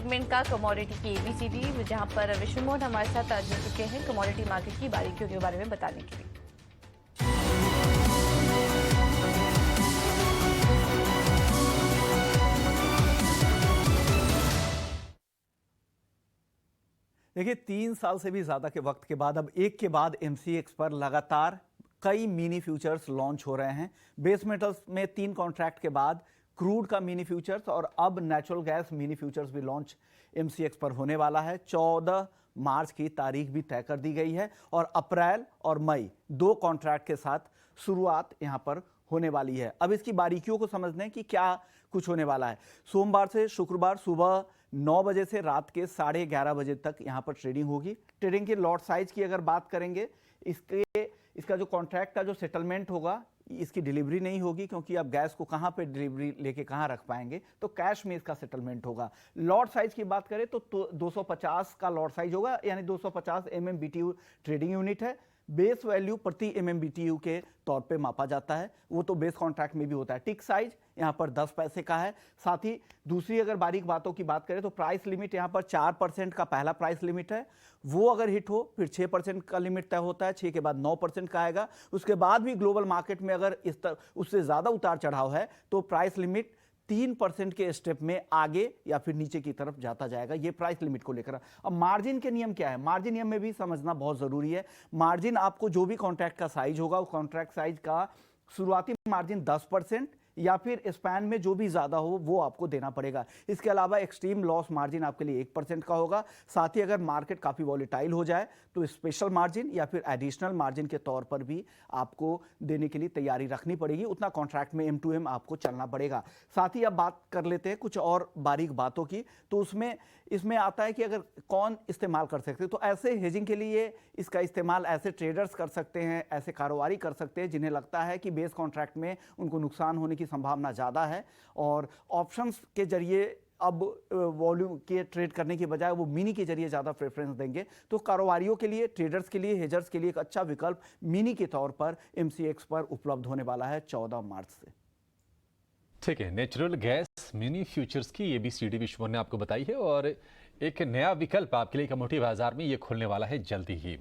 Segment का commodity की ABCD, जहां पर विष्णु मोहन हमारे साथ आज जुड़ चुके हैं कमोडिटी मार्केट की बारीकियों के बारे में बताने के लिए। देखिए 3 साल से भी ज़्यादा के वक्त के बाद अब एक के बाद एमसीएक्स पर लगातार कई मिनी फ्यूचर्स लॉन्च हो रहे हैं। बेस मेटल्स में 3 कॉन्ट्रैक्ट के बाद क्रूड का मिनी फ्यूचर्स और अब नेचुरल गैस मिनी फ्यूचर्स भी लॉन्च एमसीएक्स पर होने वाला है। 14 मार्च की तारीख भी तय कर दी गई है और अप्रैल और मई 2 कॉन्ट्रैक्ट के साथ शुरुआत यहाँ पर होने वाली है। अब इसकी बारीकियों को समझने हैं कि क्या कुछ होने वाला है। सोमवार से शुक्रवार सुबह 9 बजे से रात के 11:30 बजे तक यहाँ पर ट्रेडिंग होगी। ट्रेडिंग के लॉट साइज की अगर बात करेंगे, इसका जो कॉन्ट्रैक्ट का जो सेटलमेंट होगा, इसकी डिलीवरी नहीं होगी क्योंकि आप गैस को कहाँ पे डिलीवरी लेके कहाँ रख पाएंगे, तो कैश में इसका सेटलमेंट होगा। लॉट साइज की बात करें तो 250 का लॉट साइज होगा, यानी 250 MMBTU ट्रेडिंग यूनिट है। बेस वैल्यू प्रति MMBTU के तौर पे मापा जाता है, वो तो बेस कॉन्ट्रैक्ट में भी होता है। टिक साइज यहाँ पर 10 पैसे का है। साथ ही दूसरी अगर बारीक बातों की बात करें तो प्राइस लिमिट यहाँ पर 4% का पहला प्राइस लिमिट है, वो अगर हिट हो फिर 6% का लिमिट तय होता है, 6 के बाद 9% का आएगा। उसके बाद भी ग्लोबल मार्केट में अगर उससे ज़्यादा उतार चढ़ाव है तो प्राइस लिमिट 3% के स्टेप में आगे या फिर नीचे की तरफ जाता जाएगा। ये प्राइस लिमिट को लेकर। अब मार्जिन के नियम क्या है, मार्जिन नियम में भी समझना बहुत जरूरी है। मार्जिन आपको जो भी कॉन्ट्रैक्ट का साइज होगा, उस कॉन्ट्रैक्ट साइज का शुरुआती मार्जिन 10% या फिर स्पैन में जो भी ज्यादा हो वो आपको देना पड़ेगा। इसके अलावा एक्सट्रीम लॉस मार्जिन आपके लिए 1% का होगा। साथ ही अगर मार्केट काफी वॉलेटाइल हो जाए तो स्पेशल मार्जिन या फिर एडिशनल मार्जिन के तौर पर भी आपको देने के लिए तैयारी रखनी पड़ेगी। उतना कॉन्ट्रैक्ट में M2M आपको चलना पड़ेगा। साथ ही अब बात कर लेते हैं कुछ और बारीक बातों की, तो इसमें आता है कि अगर कौन इस्तेमाल कर सकते हैं, तो ऐसे हेजिंग के लिए इसका इस्तेमाल ऐसे ट्रेडर्स कर सकते हैं, ऐसे कारोबारी कर सकते हैं जिन्हें लगता है कि बेस कॉन्ट्रैक्ट में उनको नुकसान होने की संभावना ज़्यादा है और ऑप्शंस के जरिए अब वॉल्यूम के ट्रेड करने की बजाय वो मिनी के जरिए ज़्यादा प्रेफरेंस देंगे। तो कारोबारियों के लिए, ट्रेडर्स के लिए, हेजर्स के लिए एक अच्छा विकल्प मिनी के तौर पर MCX पर उपलब्ध होने वाला है 14 मार्च से। ठीक है, नेचुरल गैस मिनी फ्यूचर्स की ABCD विश्व ने आपको बताई है और एक नया विकल्प आपके लिए कमोडिटी बाजार में ये खुलने वाला है जल्दी ही।